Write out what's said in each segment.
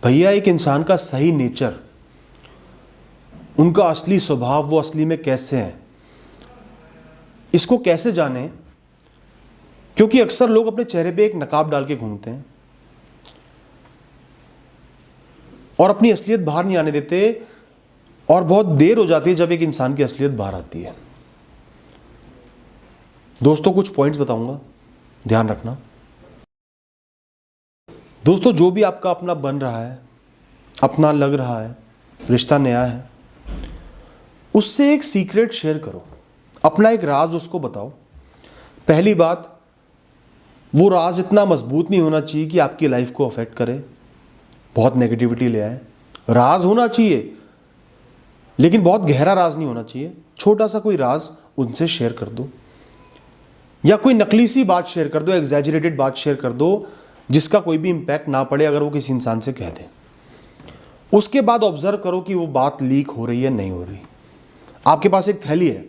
भैया एक इंसान का सही नेचर, उनका असली स्वभाव, वो असली में कैसे हैं, इसको कैसे जाने? क्योंकि अक्सर लोग अपने चेहरे पे एक नकाब डाल के घूमते हैं और अपनी असलियत बाहर नहीं आने देते, और बहुत देर हो जाती है जब एक इंसान की असलियत बाहर आती है। दोस्तों कुछ पॉइंट्स बताऊंगा, ध्यान रखना। दोस्तों जो भी आपका अपना बन रहा है, अपना लग रहा है, रिश्ता नया है, उससे एक सीक्रेट शेयर करो, अपना एक राज उसको बताओ। पहली बात, वो राज इतना मजबूत नहीं होना चाहिए कि आपकी लाइफ को अफेक्ट करे, बहुत नेगेटिविटी ले आए। राज होना चाहिए लेकिन बहुत गहरा राज नहीं होना चाहिए। छोटा सा कोई राज उनसे शेयर कर दो, या कोई नकली सी बात शेयर कर दो, एग्जैजरेटेड बात शेयर कर दो जिसका कोई भी इंपैक्ट ना पड़े अगर वो किसी इंसान से कह दे। उसके बाद ऑब्जर्व करो कि वो बात लीक हो रही है नहीं हो रही। आपके पास एक थैली है,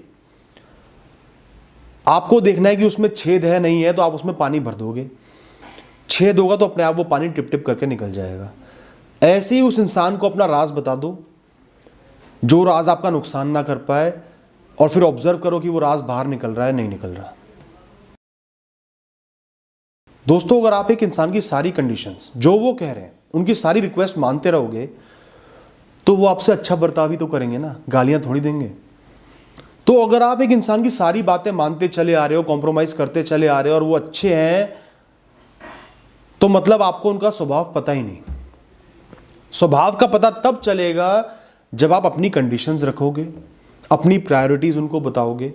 आपको देखना है कि उसमें छेद है नहीं है, तो आप उसमें पानी भर दोगे। छेद होगा तो अपने आप वो पानी टिप टिप करके निकल जाएगा। ऐसे ही उस इंसान को अपना राज बता दो, जो राज आपका नुकसान ना कर पाए, और फिर ऑब्जर्व करो कि वो राज बाहर निकल रहा है नहीं निकल रहा। दोस्तों अगर आप एक इंसान की सारी कंडीशंस, जो वो कह रहे हैं, उनकी सारी रिक्वेस्ट मानते रहोगे, तो वो आपसे अच्छा बर्ताव ही तो करेंगे ना, गालियां थोड़ी देंगे। तो अगर आप एक इंसान की सारी बातें मानते चले आ रहे हो, कॉम्प्रोमाइज करते चले आ रहे हो, और वो अच्छे हैं, तो मतलब आपको उनका स्वभाव पता ही नहीं। स्वभाव का पता तब चलेगा जब आप अपनी कंडीशंस रखोगे, अपनी प्रायोरिटीज उनको बताओगे,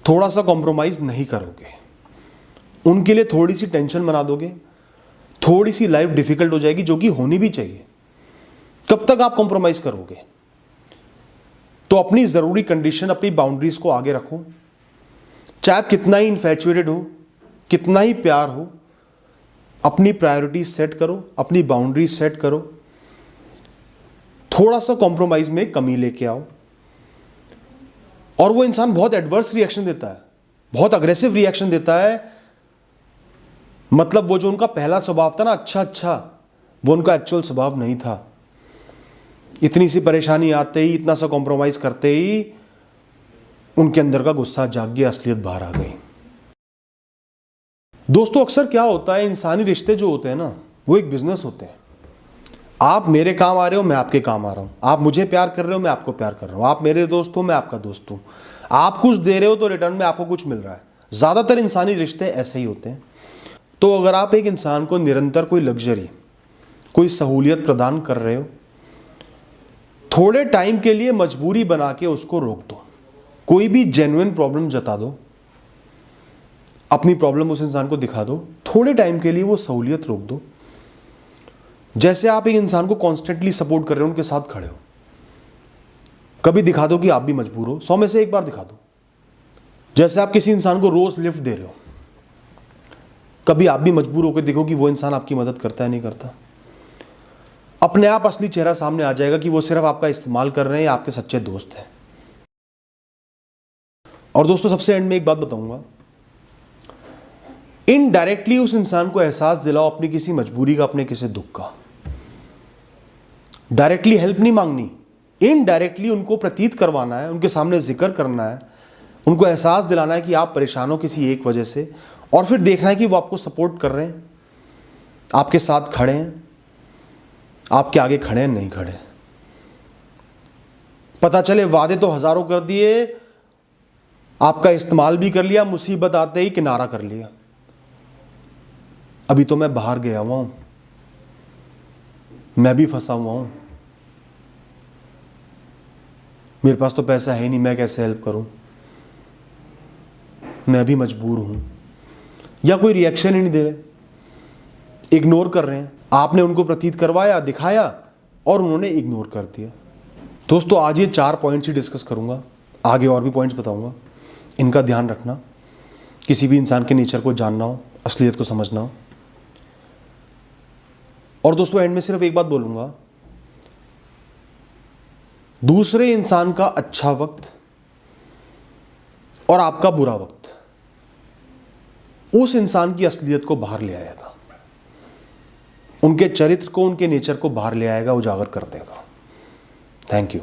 थोड़ा सा कॉम्प्रोमाइज नहीं करोगे, उनके लिए थोड़ी सी टेंशन बना दोगे, थोड़ी सी लाइफ डिफिकल्ट हो जाएगी, जो कि होनी भी चाहिए। कब तक आप कॉम्प्रोमाइज करोगे? तो अपनी जरूरी कंडीशन, अपनी बाउंड्रीज को आगे रखो। चाहे आप कितना ही इन्फैचुएटेड हो, कितना ही प्यार हो, अपनी प्रायोरिटीज सेट करो, अपनी बाउंड्रीज सेट करो, थोड़ा सा कॉम्प्रोमाइज में कमी लेके आओ। और वो इंसान बहुत एडवर्स रिएक्शन देता है, बहुत अग्रेसिव रिएक्शन देता है, मतलब वो जो उनका पहला स्वभाव था ना, अच्छा, वो उनका एक्चुअल स्वभाव नहीं था। इतनी सी परेशानी आते ही, इतना सा कॉम्प्रोमाइज करते ही उनके अंदर का गुस्सा जाग गया, असलियत बाहर आ गई। दोस्तों अक्सर क्या होता है, इंसानी रिश्ते जो होते हैं ना, वो एक बिजनेस होते हैं। आप मेरे काम आ रहे हो, मैं आपके काम आ रहा हूं। आप मुझे प्यार कर रहे हो, मैं आपको प्यार कर रहा हूं। आप मेरे दोस्त हो, मैं आपका दोस्त हूं। आप कुछ दे रहे हो तो रिटर्न में आपको कुछ मिल रहा है। ज्यादातर इंसानी रिश्ते ऐसे ही होते हैं। तो अगर आप एक इंसान को निरंतर कोई लग्जरी, कोई सहूलियत प्रदान कर रहे हो, थोड़े टाइम के लिए मजबूरी बना के उसको रोक दो। कोई भी जेन्युइन प्रॉब्लम जता दो, अपनी प्रॉब्लम उस इंसान को दिखा दो, थोड़े टाइम के लिए वो सहूलियत रोक दो। जैसे आप एक इंसान को कॉन्स्टेंटली सपोर्ट कर रहे हो, उनके साथ खड़े हो, कभी दिखा दो कि आप भी मजबूर हो, 100 में से एक बार दिखा दो। जैसे आप किसी इंसान को रोज लिफ्ट दे रहे हो, कभी आप भी मजबूर होकर देखो कि वो इंसान आपकी मदद करता है नहीं करता। अपने आप असली चेहरा सामने आ जाएगा कि वो सिर्फ आपका इस्तेमाल कर रहे हैं या आपके सच्चे दोस्त हैं। और दोस्तों सबसे एंड में एक बात बताऊंगा, इनडायरेक्टली उस इंसान को एहसास दिलाओ अपनी किसी मजबूरी का, अपने किसी दुख का। डायरेक्टली हेल्प नहीं मांगनी, इनडायरेक्टली उनको प्रतीत करवाना है, उनके सामने जिक्र करना है, उनको एहसास दिलाना है कि आप परेशान हो किसी एक वजह से, और फिर देखना है कि वो आपको सपोर्ट कर रहे हैं, आपके साथ खड़े हैं, आपके आगे खड़े हैं नहीं खड़े। पता चले वादे तो हजारों कर दिए, आपका इस्तेमाल भी कर लिया, मुसीबत आते ही किनारा कर लिया। अभी तो मैं बाहर गया हुआ हूं, मैं भी फंसा हुआ हूं, मेरे पास तो पैसा है नहीं, मैं कैसे हेल्प करूं, मैं भी मजबूर हूं। या कोई रिएक्शन ही नहीं दे रहे, इग्नोर कर रहे हैं। आपने उनको प्रतीत करवाया, दिखाया, और उन्होंने इग्नोर कर दिया। दोस्तों आज ये 4 पॉइंट्स ही डिस्कस करूंगा, आगे और भी पॉइंट्स बताऊंगा। इनका ध्यान रखना, किसी भी इंसान के नेचर को जानना हो, असलियत को समझना हो। और दोस्तों एंड में सिर्फ एक बात बोलूंगा, दूसरे इंसान का अच्छा वक्त और आपका बुरा वक्त उस इंसान की असलियत को बाहर ले आएगा। उनके चरित्र को, उनके नेचर को बाहर ले आएगा, उजागर कर देगा। Thank you.